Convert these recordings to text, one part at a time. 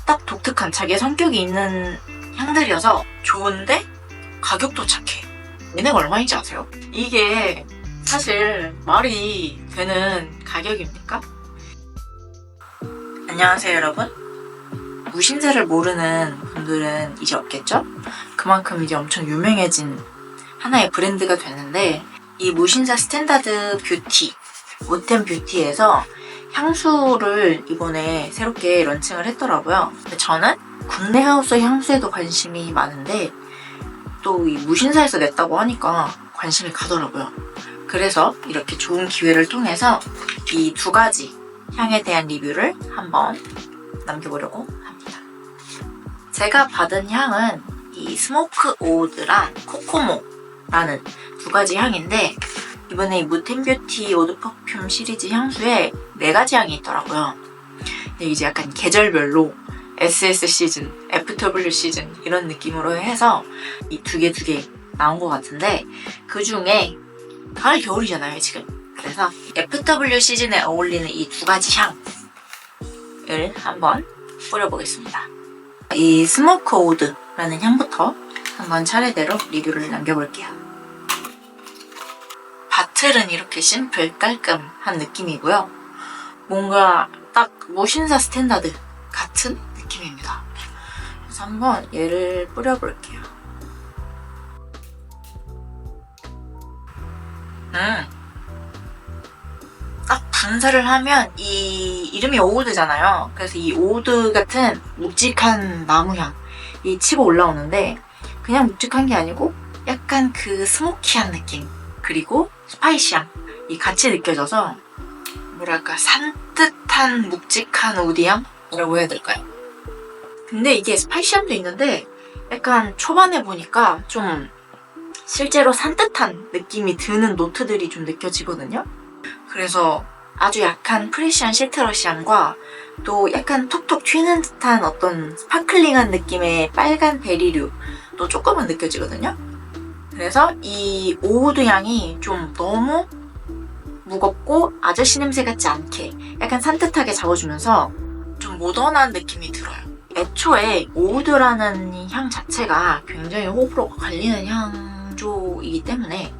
딱 독특한 자기의 성격이 있는 향들이어서 좋은데 가격도 착해. 얘네가 얼마인지 아세요? 이게 사실 말이 되는 가격입니까? 안녕하세요 여러분. 무신사를 모르는 분들은 이제 없겠죠? 그만큼 이제 엄청 유명해진 하나의 브랜드가 됐는데, 이 무신사 스탠다드 뷰티, 모템 뷰티에서 향수를 이번에 새롭게 런칭을 했더라고요. 근데 저는 국내 하우스 향수에도 관심이 많은데 또 이 무신사에서 냈다고 하니까 관심이 가더라고요. 그래서 이렇게 좋은 기회를 통해서 이 두 가지 향에 대한 리뷰를 한번 남겨보려고 합니다. 제가 받은 향은 이 스모크 오우드랑 코코모라는 두 가지 향인데, 이번에 이 무템 뷰티 오드 퍼퓸 시리즈 향수에 4가지 향이 있더라고요. 근데 이제 약간 계절별로 SS 시즌, FW 시즌 이런 느낌으로 해서 이 두 개 나온 것 같은데, 그 중에 가을 겨울이잖아요 지금. 그래서 FW 시즌에 어울리는 이 두 가지 향을 한번 뿌려보겠습니다. 이 스모크 오우드라는 향부터 한번 차례대로 리뷰를 남겨볼게요. 바틀은 이렇게 심플 깔끔한 느낌이고요. 뭔가 딱 무신사 스탠다드 같은 느낌입니다. 그래서 한번 얘를 뿌려볼게요. 딱 분사를 하면 이 이름이 오우드잖아요. 그래서 이 오우드 같은 묵직한 나무향이 치고 올라오는데, 그냥 묵직한 게 아니고 약간 그 스모키한 느낌, 그리고 스파이시함이 같이 느껴져서 뭐랄까 산뜻한 묵직한 우디향이라고 해야 될까요? 근데 이게 스파이시함도 있는데 약간 초반에 보니까 좀 실제로 산뜻한 느낌이 드는 노트들이 좀 느껴지거든요. 그래서 아주 약한 프레시한 시트러시함과 또 약간 톡톡 튀는 듯한 어떤 스파클링한 느낌의 빨간 베리류도 조금은 느껴지거든요. 그래서 이 오우드 향이 좀 너무 무겁고 아저씨 냄새 같지 않게 약간 산뜻하게 잡아주면서 좀 모던한 느낌이 들어요. 애초에 오우드라는 향 자체가 굉장히 호불호가 갈리는 향조이기 때문에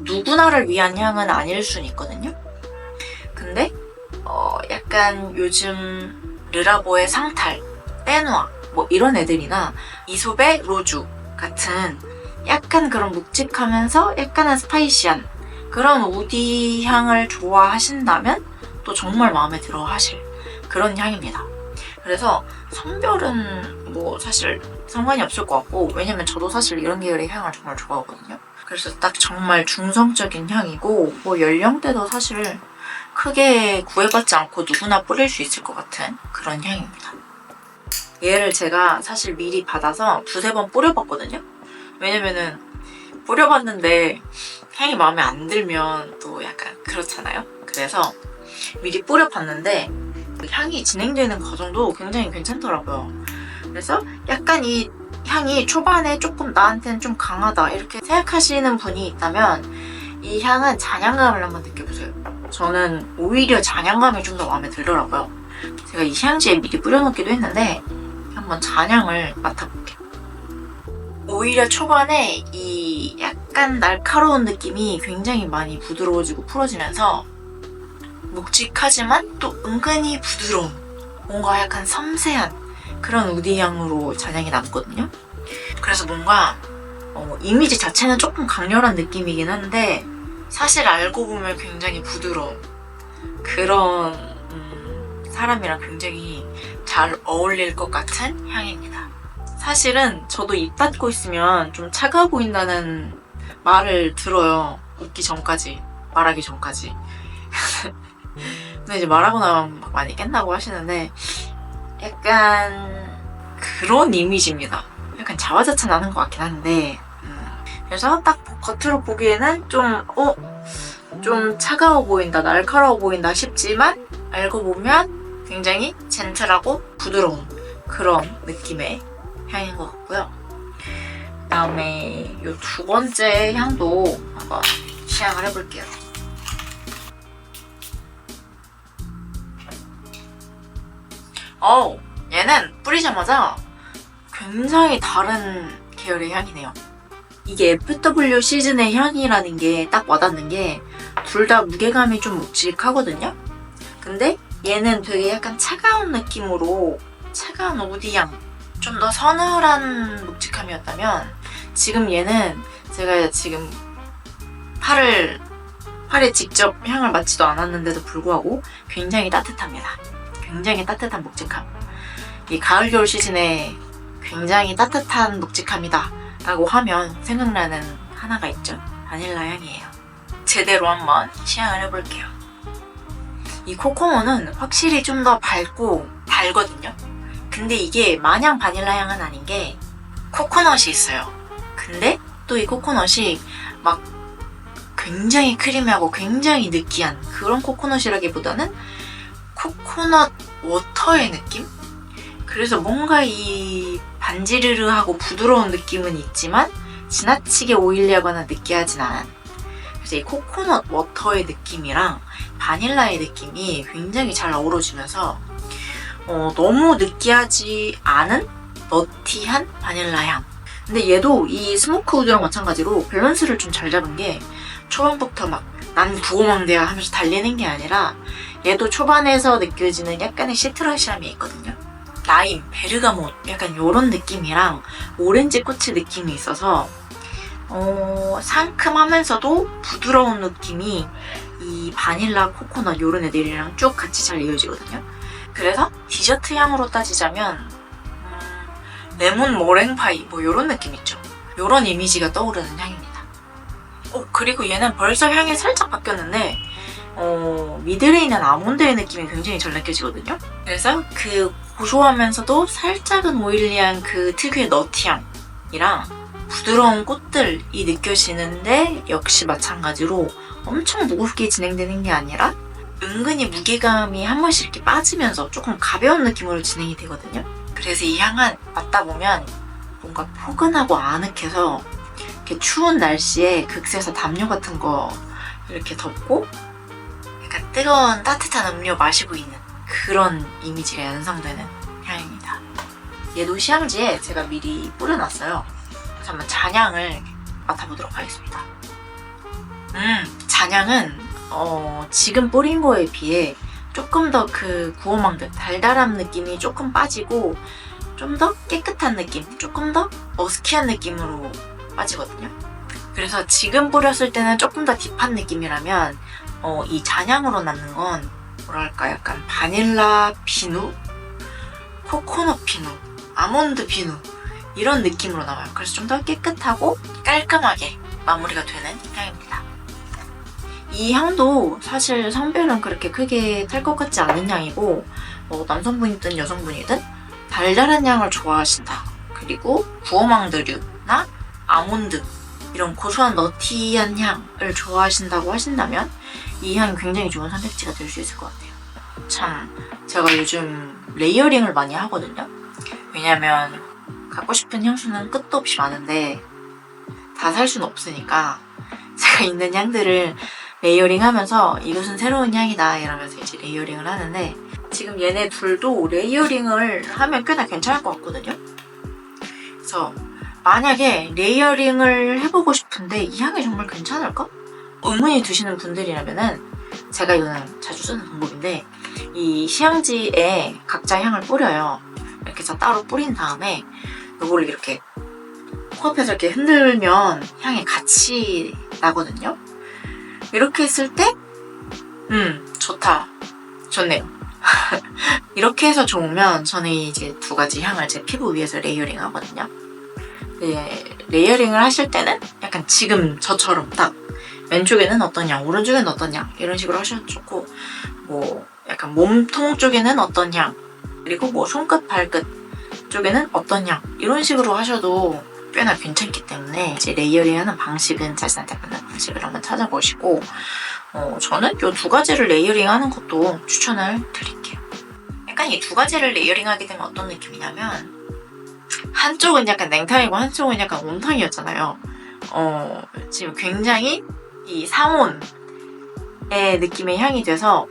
누구나를 위한 향은 아닐 수는 있거든요. 근데 약간 요즘 르라보의 상탈, 때누아 뭐 이런 애들이나 이솝의 로주 같은 약간 그런 묵직하면서 약간은 스파이시한 그런 우디 향을 좋아하신다면 또 정말 마음에 들어 하실 그런 향입니다. 그래서 성별은 뭐 사실 상관이 없을 것 같고, 왜냐면 저도 사실 이런 계열의 향을 정말 좋아하거든요. 그래서 딱 정말 중성적인 향이고, 뭐 연령대도 사실 크게 구애받지 않고 누구나 뿌릴 수 있을 것 같은 그런 향입니다. 얘를 제가 사실 미리 받아서 2-3번 뿌려봤거든요. 왜냐면은 뿌려봤는데 향이 마음에 안 들면 또 약간 그렇잖아요. 그래서 미리 뿌려봤는데 향이 진행되는 과정도 굉장히 괜찮더라고요. 그래서 약간 이 향이 초반에 조금 나한테는 좀 강하다 이렇게 생각하시는 분이 있다면 이 향은 잔향감을 한번 느껴보세요. 저는 오히려 잔향감이 좀 더 마음에 들더라고요. 제가 이 향지에 미리 뿌려놓기도 했는데 한번 잔향을 맡아볼게요. 오히려 초반에 이 약간 날카로운 느낌이 굉장히 많이 부드러워지고 풀어지면서 묵직하지만 또 은근히 부드러운, 뭔가 약간 섬세한 그런 우디향으로 잔향이 남거든요. 그래서 뭔가 이미지 자체는 조금 강렬한 느낌이긴 한데 사실 알고 보면 굉장히 부드러운 그런 사람이랑 굉장히 잘 어울릴 것 같은 향입니다. 사실은 저도 입 닫고 있으면 좀 차가워 보인다는 말을 들어요. 웃기 전까지, 말하기 전까지. 근데 이제 말하고 나면 막 많이 깬다고 하시는데 약간 그런 이미지입니다. 약간 자화자찬 나는 것 같긴 한데 그래서 딱 겉으로 보기에는 좀 차가워 보인다, 날카로워 보인다 싶지만 알고 보면 굉장히 젠틀하고 부드러운 그런 느낌의 향인 것 같고요. 그 다음에 이 2번째 향도 한번 시향을 해볼게요. 얘는 뿌리자마자 굉장히 다른 계열의 향이네요. 이게 FW 시즌의 향이라는 게 딱 와닿는 게 둘 다 무게감이 좀 묵직하거든요. 근데 얘는 되게 약간 차가운 느낌으로 차가운 우디향, 좀 더 서늘한 묵직함이었다면 지금 얘는 제가 지금 팔에 직접 향을 맡지도 않았는데도 불구하고 굉장히 따뜻합니다. 굉장히 따뜻한 묵직함. 이 가을 겨울 시즌에 굉장히 따뜻한 묵직함이다 라고 하면 생각나는 하나가 있죠. 바닐라 향이에요. 제대로 한번 시향을 해볼게요. 이 코코넛은 확실히 좀 더 밝고 달거든요. 근데 이게 마냥 바닐라 향은 아닌 게 코코넛이 있어요. 근데 또 이 코코넛이 막 굉장히 크리미하고 굉장히 느끼한 그런 코코넛이라기보다는 코코넛 워터의 느낌? 그래서 뭔가 이 반지르르하고 부드러운 느낌은 있지만 지나치게 오일리하거나 느끼하진 않은, 그래서 이 코코넛 워터의 느낌이랑 바닐라의 느낌이 굉장히 잘 어우러지면서 너무 느끼하지 않은 너티한 바닐라 향. 근데 얘도 이 스모크 우드랑 마찬가지로 밸런스를 좀 잘 잡은 게 초반부터 막 난 부어망대야 하면서 달리는 게 아니라 얘도 초반에서 느껴지는 약간의 시트러시함이 있거든요. 라임, 베르가못 약간 이런 느낌이랑 오렌지 꽃의 느낌이 있어서 상큼하면서도 부드러운 느낌이 이 바닐라, 코코넛 이런 애들이랑 쭉 같이 잘 이어지거든요. 그래서 디저트 향으로 따지자면 레몬 머랭파이 뭐 이런 느낌 있죠. 이런 이미지가 떠오르는 향입니다. 그리고 얘는 벌써 향이 살짝 바뀌었는데 미들에 있는 아몬드의 느낌이 굉장히 잘 느껴지거든요. 그래서 그 고소하면서도 살짝은 오일리한 그 특유의 너티향이랑 부드러운 꽃들이 느껴지는데 역시 마찬가지로 엄청 무겁게 진행되는 게 아니라 은근히 무게감이 한 번씩 이렇게 빠지면서 조금 가벼운 느낌으로 진행이 되거든요. 그래서 이 향은 맡다 보면 뭔가 포근하고 아늑해서 이렇게 추운 날씨에 극세사 담요 같은 거 이렇게 덮고 약간 뜨거운 따뜻한 음료 마시고 있는 그런 이미지가 연상되는 향입니다. 얘도 시향지에 제가 미리 뿌려놨어요. 그래서 한번 잔향을 맡아보도록 하겠습니다. 잔향은 지금 뿌린 거에 비해 조금 더 그 구워망듯 달달한 느낌이 조금 빠지고 좀 더 깨끗한 느낌, 조금 더 머스키한 느낌으로 빠지거든요. 그래서 지금 뿌렸을 때는 조금 더 딥한 느낌이라면 이 잔향으로 남는 건 뭐랄까 약간 바닐라 비누, 코코넛 비누, 아몬드 비누 이런 느낌으로 나와요. 그래서 좀 더 깨끗하고 깔끔하게 마무리가 되는 향입니다. 이 향도 사실 성별은 그렇게 크게 탈 것 같지 않은 향이고 남성분이든 여성분이든 달달한 향을 좋아하신다. 그리고 구워망드류나 아몬드 이런 고소한 너티한 향을 좋아하신다고 하신다면 이 향이 굉장히 좋은 선택지가 될 수 있을 것 같아요. 참 제가 요즘 레이어링을 많이 하거든요. 왜냐면 갖고 싶은 향수는 끝도 없이 많은데 다 살 수는 없으니까 제가 있는 향들을 레이어링 하면서 이것은 새로운 향이다 이러면서 이제 레이어링을 하는데 지금 얘네 둘도 레이어링을 하면 꽤나 괜찮을 것 같거든요. 그래서 만약에 레이어링을 해보고 싶은데 이 향이 정말 괜찮을까? 의문이 드시는 분들이라면은 제가 이거는 자주 쓰는 방법인데 이 시향지에 각자 향을 뿌려요. 이렇게 해서 따로 뿌린 다음에 이거를 이렇게 코앞에서 이렇게 흔들면 향이 같이 나거든요. 이렇게 했을 때 좋다. 좋네요. 이렇게 해서 좋으면 저는 이제 두 가지 향을 제 피부 위에서 레이어링 하거든요. 네, 레이어링을 하실 때는 약간 지금 저처럼 딱 왼쪽에는 어떤 향, 오른쪽에는 어떤 향 이런 식으로 하셔도 좋고 뭐 약간 몸통 쪽에는 어떤 향 그리고 뭐 손끝, 발끝 쪽에는 어떤 향 이런 식으로 하셔도 꽤나 괜찮기 때문에 이제 레이어링하는 방식은 자신한테 맞는 방식을 한번 찾아보시고 저는 이 두 가지를 레이어링하는 것도 추천을 드릴게요. 약간 이 두 가지를 레이어링하게 되면 어떤 느낌이냐면 한쪽은 약간 냉탕이고 한쪽은 약간 온탕이었잖아요. 지금 굉장히 이 상온의 느낌의 향이 돼서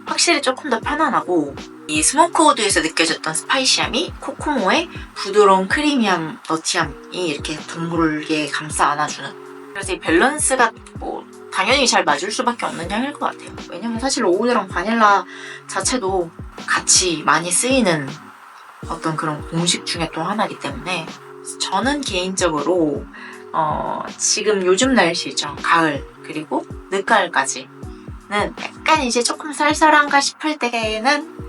확실히 조금 더 편안하고 이 스모크우드에서 느껴졌던 스파이시함이 코코모의 부드러운 크리미함, 너티함이 이렇게 둥글게 감싸 안아주는, 그래서 이 밸런스가 뭐 당연히 잘 맞을 수밖에 없는 향일 것 같아요. 왜냐면 사실 오우드랑 바닐라 자체도 같이 많이 쓰이는 어떤 그런 공식 중에 또 하나이기 때문에 저는 개인적으로 지금 요즘 날씨죠. 가을 그리고 늦가을까지는 약간 이제 조금 쌀쌀한가 싶을 때에는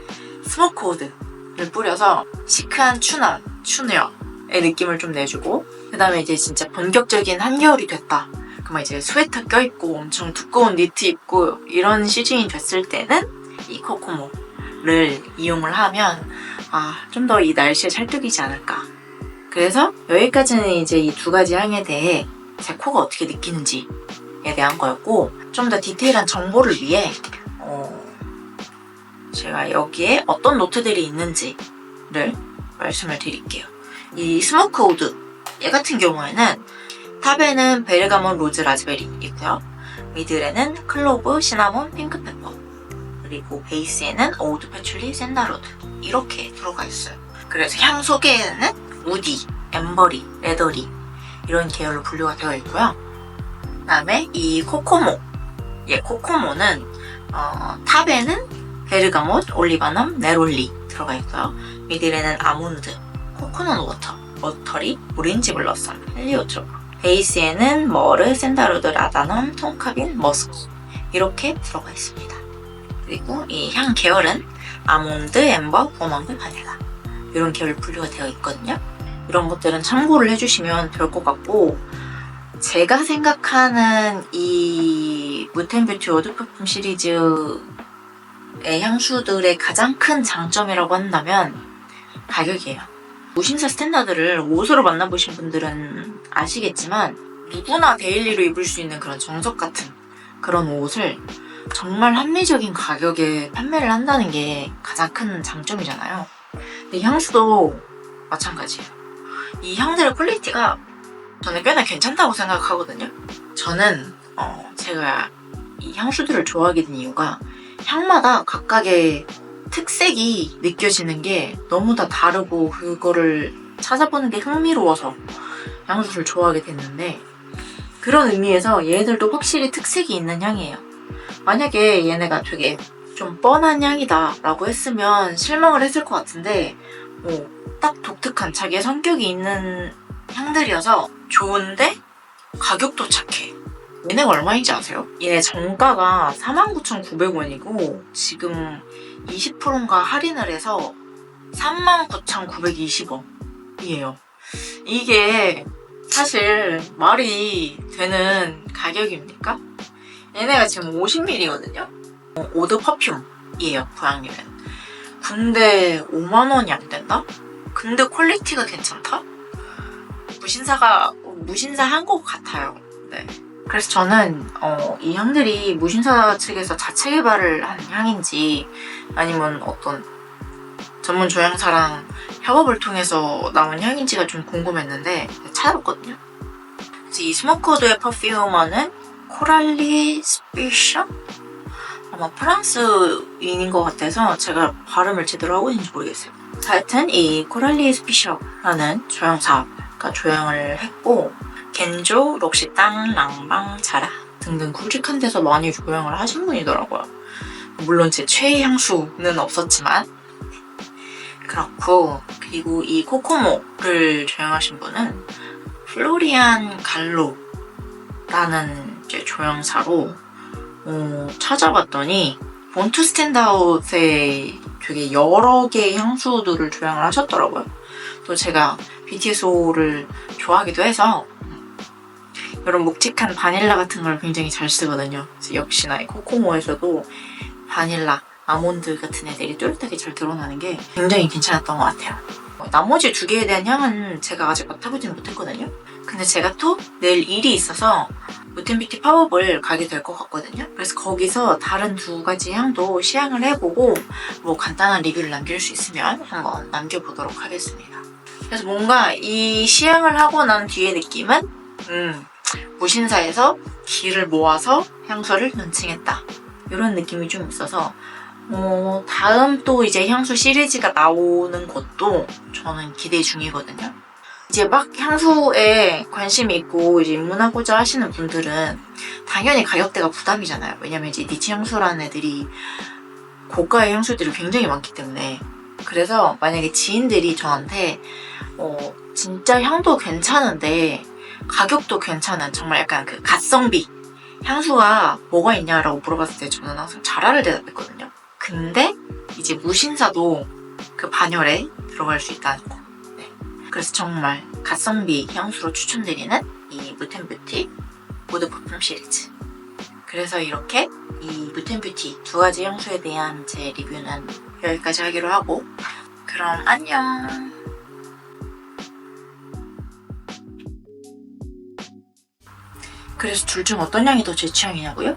스모크우드를 뿌려서 시크한 추녀의 느낌을 좀 내주고, 그 다음에 이제 진짜 본격적인 한겨울이 됐다. 그러면 이제 스웨터 껴입고 엄청 두꺼운 니트 입고 이런 시즌이 됐을 때는 이 코코모를 이용을 하면 좀 더 이 날씨에 찰떡이지 않을까. 그래서 여기까지는 이제 이 두 가지 향에 대해 제 코가 어떻게 느끼는지에 대한 거였고, 좀 더 디테일한 정보를 위해 제가 여기에 어떤 노트들이 있는지를 말씀을 드릴게요. 이 스모크우드 얘 같은 경우에는 탑에는 베르가몬, 로즈, 라즈베리 있고요. 미들에는 클로브, 시나몬, 핑크페퍼, 그리고 베이스에는 오우드, 패출리, 샌다로드 이렇게 들어가 있어요. 그래서 향 소개에는 우디, 엠버리, 레더리 이런 계열로 분류가 되어 있고요. 그 다음에 이 코코모, 코코모는 탑에는 베르가못, 올리바넘, 네롤리 들어가 있고요. 미들에는 아몬드, 코코넛 워터, 머터리, 오렌지 블러썸, 헬리오트로프, 베이스에는 머르, 샌다로드, 라다넘, 톤카빈, 머스크 이렇게 들어가 있습니다. 그리고 이 향 계열은 아몬드, 엠버, 보망고, 바닐라 이런 계열 분류가 되어 있거든요. 이런 것들은 참고를 해주시면 될 것 같고, 제가 생각하는 이 무텐뷰티 오드 퍼퓸 시리즈의 향수들의 가장 큰 장점이라고 한다면 가격이에요. 무신사 스탠다드를 옷으로 만나보신 분들은 아시겠지만 누구나 데일리로 입을 수 있는 그런 정석 같은 그런 옷을 정말 합리적인 가격에 판매를 한다는 게 가장 큰 장점이잖아요. 근데 이 향수도 마찬가지예요. 이 향들의 퀄리티가 저는 꽤나 괜찮다고 생각하거든요. 저는 제가 이 향수들을 좋아하게 된 이유가 향마다 각각의 특색이 느껴지는 게 너무 다 다르고 그거를 찾아보는 게 흥미로워서 향수를 좋아하게 됐는데, 그런 의미에서 얘네들도 확실히 특색이 있는 향이에요. 만약에 얘네가 되게 좀 뻔한 향이다 라고 했으면 실망을 했을 것 같은데 딱 독특한 자기의 성격이 있는 향들이어서 좋은데 가격도 착해. 얘네가 얼마인지 아세요? 얘네 정가가 49,900원이고 지금 20%인가 할인을 해서 39,920원이에요. 이게 사실 말이 되는 가격입니까? 얘네가 지금 50ml거든요. 오드 퍼퓸이에요, 보양률은. 근데 5만원이 안 된다? 근데 퀄리티가 괜찮다? 무신사한 것 같아요. 네. 그래서 저는 이 향들이 무신사 측에서 자체 개발을 한 향인지 아니면 어떤 전문 조향사랑 협업을 통해서 나온 향인지가 좀 궁금했는데 찾아봤거든요. 그래서 이 스모크우드의 퍼퓸머는 코랄리 스피셔? 아마 프랑스인인 것 같아서 제가 발음을 제대로 하고 있는지 모르겠어요. 하여튼 이 코랄리 스피셔라는 조향사가 조향을 했고, 겐조, 록시땅, 랑방, 자라 등등 굵직한 데서 많이 조향을 하신 분이더라고요. 물론 제 최애 향수는 없었지만 그렇고, 그리고 이 코코모를 조향하신 분은 플로리안 갈로라는 이제 조향사로 찾아봤더니 본투 스탠드아웃에 되게 여러 개의 향수들을 조향을 하셨더라고요. 또 제가 BTS를 좋아하기도 해서 이런 묵직한 바닐라 같은 걸 굉장히 잘 쓰거든요. 그래서 역시나 이 코코모에서도 바닐라, 아몬드 같은 애들이 뚜렷하게 잘 드러나는 게 굉장히 괜찮았던 것 같아요. 나머지 두 개에 대한 향은 제가 아직 맡아보지는 못했거든요. 근데 제가 또 내일 일이 있어서 무텐뷰티 팝업을 가게 될 것 같거든요. 그래서 거기서 다른 두 가지 향도 시향을 해보고 뭐 간단한 리뷰를 남길 수 있으면 한번 남겨보도록 하겠습니다. 그래서 뭔가 이 시향을 하고 난 뒤의 느낌은 무신사에서 기를 모아서 향수를 런칭했다 이런 느낌이 좀 있어서 다음 또 이제 향수 시리즈가 나오는 것도 저는 기대 중이거든요. 이제 막 향수에 관심이 있고 이제 입문하고자 하시는 분들은 당연히 가격대가 부담이잖아요. 왜냐면 이제 니치 향수라는 애들이 고가의 향수들이 굉장히 많기 때문에. 그래서 만약에 지인들이 저한테 진짜 향도 괜찮은데 가격도 괜찮은 정말 약간 그 가성비 향수가 뭐가 있냐라고 물어봤을 때 저는 항상 자라를 대답했거든요. 근데 이제 무신사도 그 반열에 들어갈 수 있다는 거. 네. 그래서 정말 가성비 향수로 추천드리는 이 무텐뷰티 모드 퍼퓸 시리즈. 그래서 이렇게 이 무텐뷰티 두 가지 향수에 대한 제 리뷰는 여기까지 하기로 하고, 그럼 안녕. 그래서 둘 중 어떤 향이 더 제 취향이냐고요?